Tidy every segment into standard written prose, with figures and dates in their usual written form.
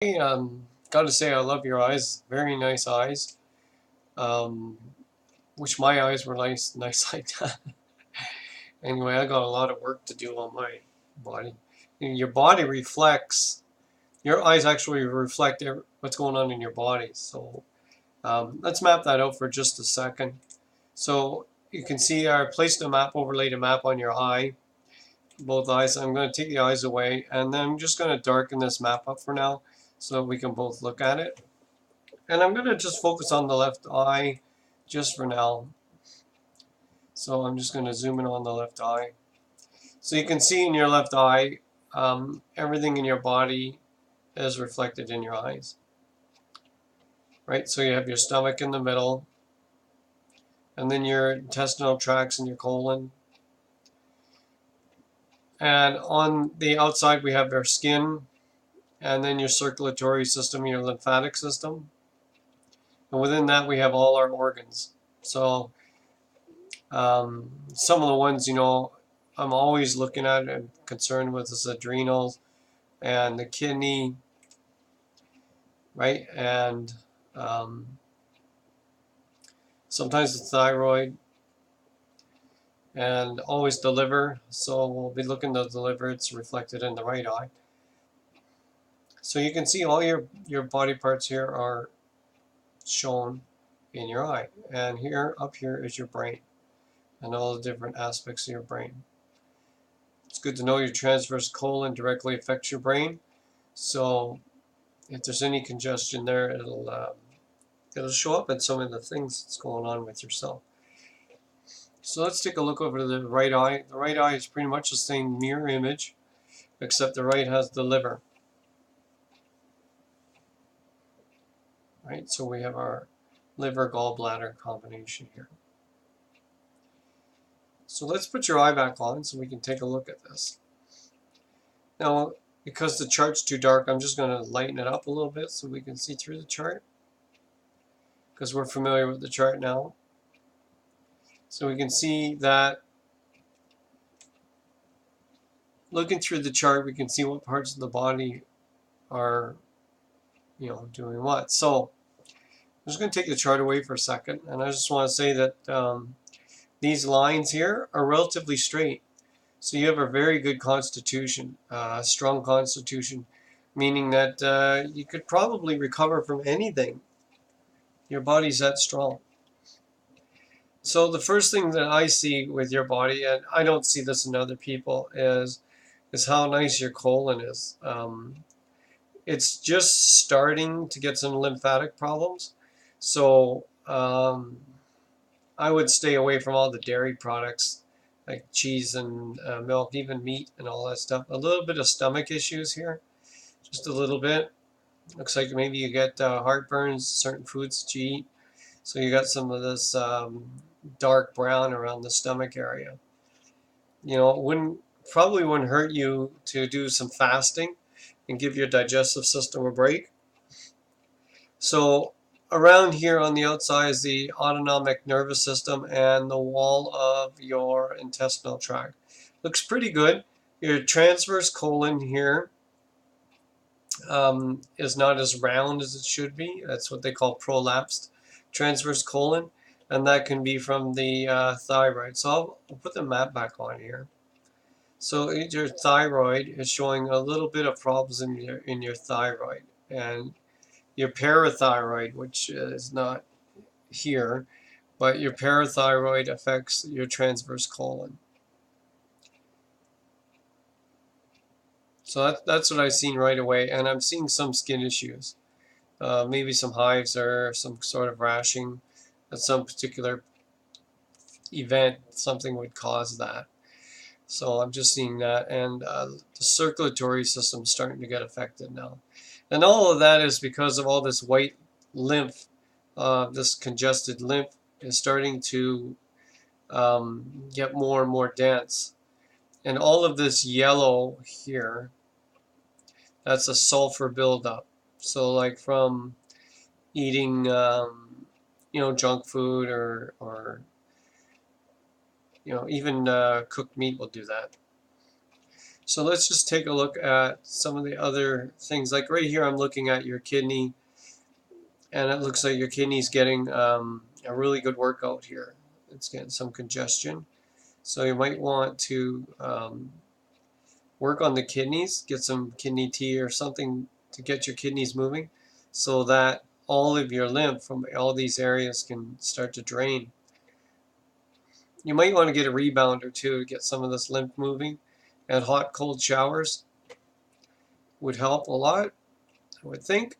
Hey, gotta say I love your eyes. Very nice eyes. Um, Wish my eyes were nice like that. Anyway, I got a lot of work to do on my body. Your body reflects. Your eyes actually reflect what's going on in your body. So let's map that out for just a second. So you can see I placed a map, overlaid a map on your eye, both eyes. I'm going to take the eyes away, and then I'm just going to darken this map up for now, so we can both look at it. And I'm going to just focus on the left eye just for now. So I'm just going to zoom in on the left eye. So you can see in your left eye, everything in your body is reflected in your eyes. Right? So you have your stomach in the middle, and then your intestinal tracts and your colon. And on the outside, we have our skin, and then your circulatory system, your lymphatic system. And within that, we have all our organs. So some of the ones, I'm always looking at and concerned with is adrenals and the kidney, right? And um, sometimes the thyroid and always the liver. So we'll be looking at the liver. It's reflected in the right eye. So you can see all your body parts here are shown in your eye. And here, up here is your brain and all the different aspects of your brain. It's good to know your transverse colon directly affects your brain. So if there's any congestion there, it'll show up in some of the things that's going on with yourself. So let's take a look over to the right eye. The right eye is pretty much the same mirror image, except the right has the liver. Right, so we have our liver gallbladder combination here. So let's put your eye back on so we can take a look at this. Now, because the chart's too dark, I'm just going to lighten it up a little bit so we can see through the chart, because we're familiar with the chart now. So we can see that looking through the chart, we can see what parts of the body are, doing what. So I'm just going to take the chart away for a second, and I just want to say that these lines here are relatively straight. So you have a very good constitution, strong constitution, meaning that you could probably recover from anything. Your body's that strong. So the first thing that I see with your body, and I don't see this in other people, is how nice your colon is. It's just starting to get some lymphatic problems. So I would stay away from all the dairy products like cheese and milk, even meat and all that stuff. A little bit of stomach issues here, just a little bit. Looks like maybe you get heartburns, certain foods that you eat. So you got some of this dark brown around the stomach area. It probably wouldn't hurt you to do some fasting and give your digestive system a break. So around here on the outside is the autonomic nervous system and the wall of your intestinal tract. Looks pretty good. Your transverse colon here is not as round as it should be. That's what they call prolapsed transverse colon, and that can be from the thyroid. So I'll put the map back on here. So your thyroid is showing a little bit of problems in your thyroid, and your parathyroid, which is not here, but your parathyroid affects your transverse colon. So that's what I've seen right away, and I'm seeing some skin issues, maybe some hives or some sort of rashing at some particular event. Something would cause that. So I'm just seeing that, and the circulatory system is starting to get affected now. And all of that is because of all this white lymph, this congested lymph is starting to get more and more dense. And all of this yellow here, that's a sulfur buildup. So like from eating, junk food or even cooked meat will do that. So let's just take a look at some of the other things. Like right here, I'm looking at your kidney, and it looks like your kidney's getting a really good workout here. It's getting some congestion. So you might want to work on the kidneys, get some kidney tea or something to get your kidneys moving so that all of your lymph from all these areas can start to drain. You might want to get a rebounder too to get some of this lymph moving, and hot cold showers would help a lot, I would think.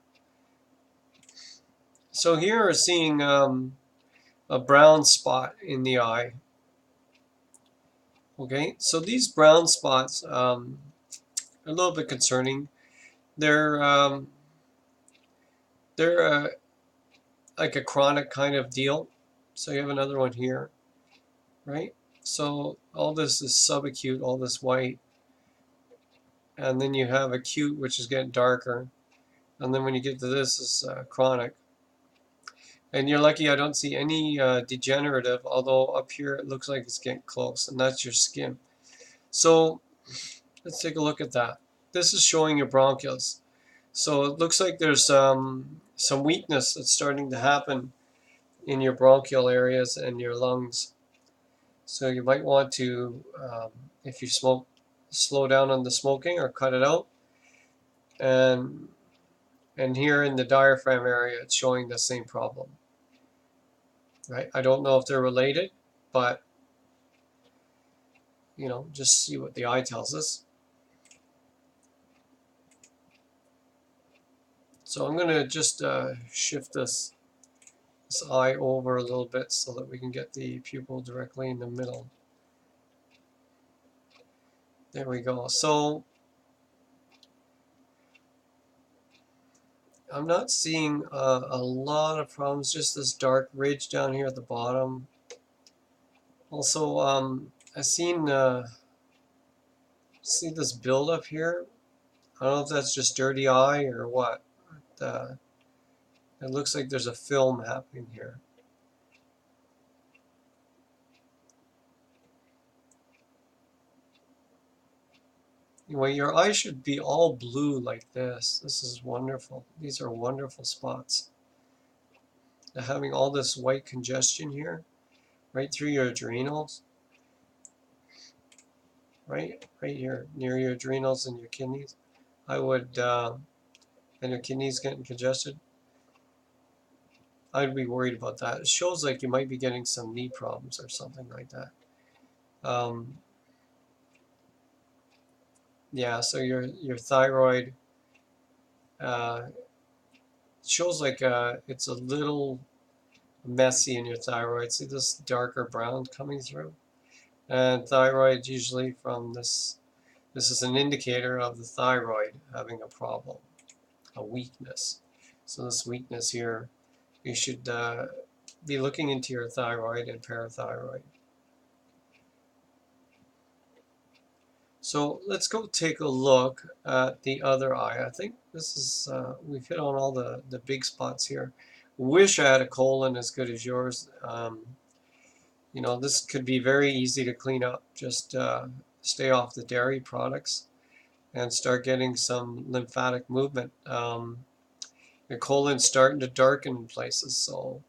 So here we're seeing a brown spot in the eye. Okay, so these brown spots are a little bit concerning. They're they're like a chronic kind of deal. So you have another one here, right? So all this is subacute, all this white, and then you have acute, which is getting darker, and then when you get to this is chronic. And you're lucky I don't see any degenerative, although up here it looks like it's getting close, and that's your skin. So let's take a look at that. This is showing your bronchioles. So it looks like there's some weakness that's starting to happen in your bronchial areas and your lungs. So you might want to, if you smoke, slow down on the smoking or cut it out. And here in the diaphragm area, it's showing the same problem. Right? I don't know if they're related, but you know, just see what the eye tells us. So I'm going to just shift this eye over a little bit so that we can get the pupil directly in the middle. There we go. So I'm not seeing a lot of problems, just this dark ridge down here at the bottom. Also, I've seen see this build up here. I don't know if that's just dirty eye or what. But, it looks like there's a film happening here. Anyway, your eye should be all blue like this. This is wonderful. These are wonderful spots. They're having all this white congestion here, right through your adrenals. Right here, near your adrenals and your kidneys. I would, and your kidneys getting congested. I'd be worried about that. It shows like you might be getting some knee problems or something like that. Yeah, so your thyroid shows like it's a little messy in your thyroid. See this darker brown coming through? And thyroid usually from this is an indicator of the thyroid having a problem, a weakness. So this weakness here, you should be looking into your thyroid and parathyroid. So let's go take a look at the other eye. I think this is, we've hit on all the big spots here. Wish I had a colon as good as yours. You know, this could be very easy to clean up. Just stay off the dairy products and start getting some lymphatic movement. Your colon's starting to darken in places, so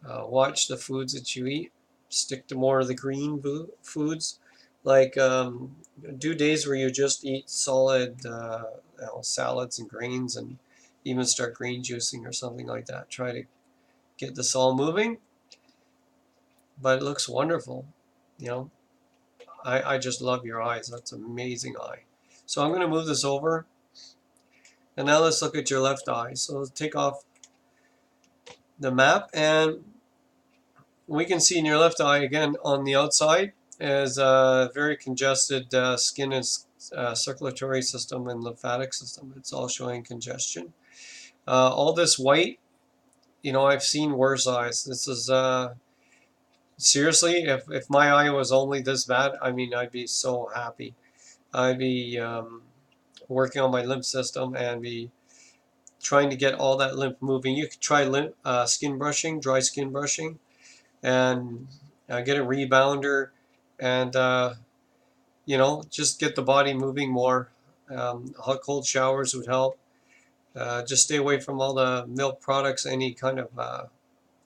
watch the foods that you eat. Stick to more of the green foods. Like do days where you just eat solid salads and grains, and even start green juicing or something like that. Try to get this all moving. But it looks wonderful, you know. I just love your eyes. That's an amazing eye. So I'm going to move this over. And now let's look at your left eye. So let's take off the map, and we can see in your left eye again on the outside is a very congested skin and circulatory system and lymphatic system. It's all showing congestion. All this white, you know, I've seen worse eyes. This is seriously, if my eye was only this bad, I mean, I'd be so happy. I'd be working on my lymph system and be trying to get all that lymph moving. You could try skin brushing, dry skin brushing, and get a rebounder and you know, just get the body moving more. Hot cold showers would help. Just stay away from all the milk products, any kind of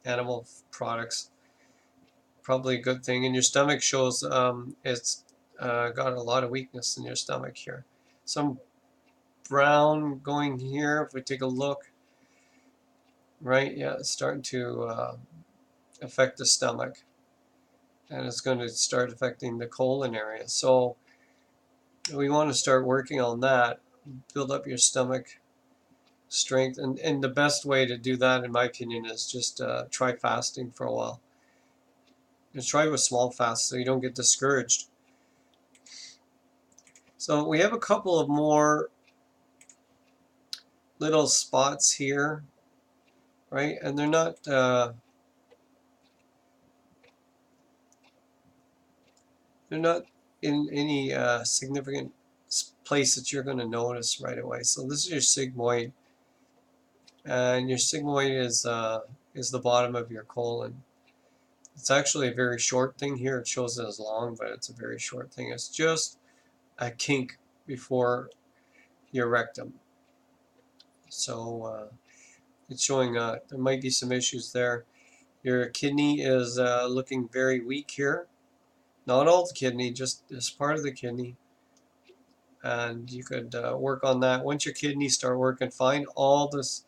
animal products. Probably a good thing. And your stomach shows it's got a lot of weakness in your stomach here. Some brown going here. If we take a look, right? Yeah, it's starting to affect the stomach, and it's going to start affecting the colon area. So we want to start working on that. Build up your stomach strength, and the best way to do that, in my opinion, is just try fasting for a while. Just try with small fasts so you don't get discouraged. So we have a couple of more little spots here, right? And they're not in any significant place that you're going to notice right away. So this is your sigmoid, and your sigmoid is the bottom of your colon. It's actually a very short thing here. It shows it as long, but it's a very short thing. It's just a kink before your rectum. So it's showing there might be some issues there. Your kidney is looking very weak here. Not all the kidney, just this part of the kidney. And you could work on that. Once your kidneys start working fine, all this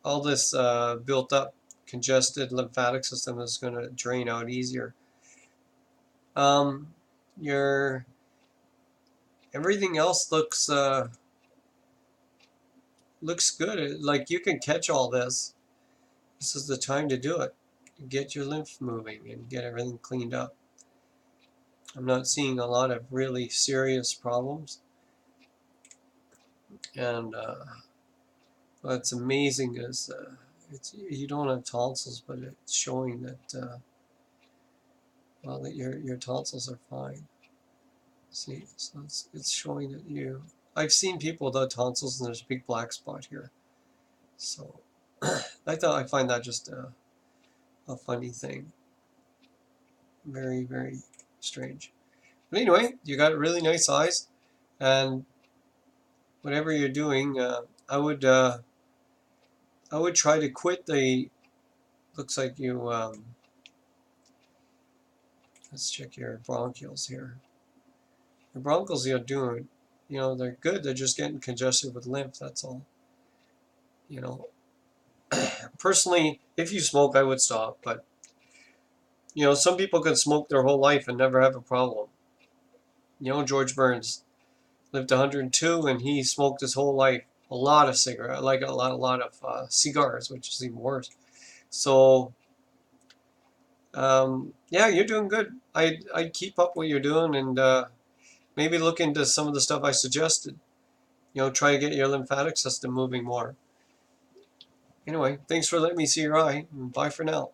built up congested lymphatic system is going to drain out easier. Your everything else looks good. Like you can catch all this. This is the time to do it. Get your lymph moving and get everything cleaned up. I'm not seeing a lot of really serious problems. And what's amazing is you don't have tonsils, but it's showing that well, that your tonsils are fine. See, so it's showing that you. I've seen people without tonsils, and there's a big black spot here. So I find that just a funny thing. Very, very strange. But anyway, you got really nice eyes, and whatever you're doing, I would try to quit the. Looks like you. Let's check your bronchioles here. Your bronchioles, you're doing, you know, they're good. They're just getting congested with lymph. That's all. You know, personally, if you smoke, I would stop. But you know, some people can smoke their whole life and never have a problem. You know, George Burns lived 102, and he smoked his whole life a lot of cigarettes, like a lot of cigars, which is even worse. So, yeah, you're doing good. I'd keep up what you're doing, and maybe look into some of the stuff I suggested. You know, try to get your lymphatic system moving more. Anyway, thanks for letting me see your eye, and bye for now.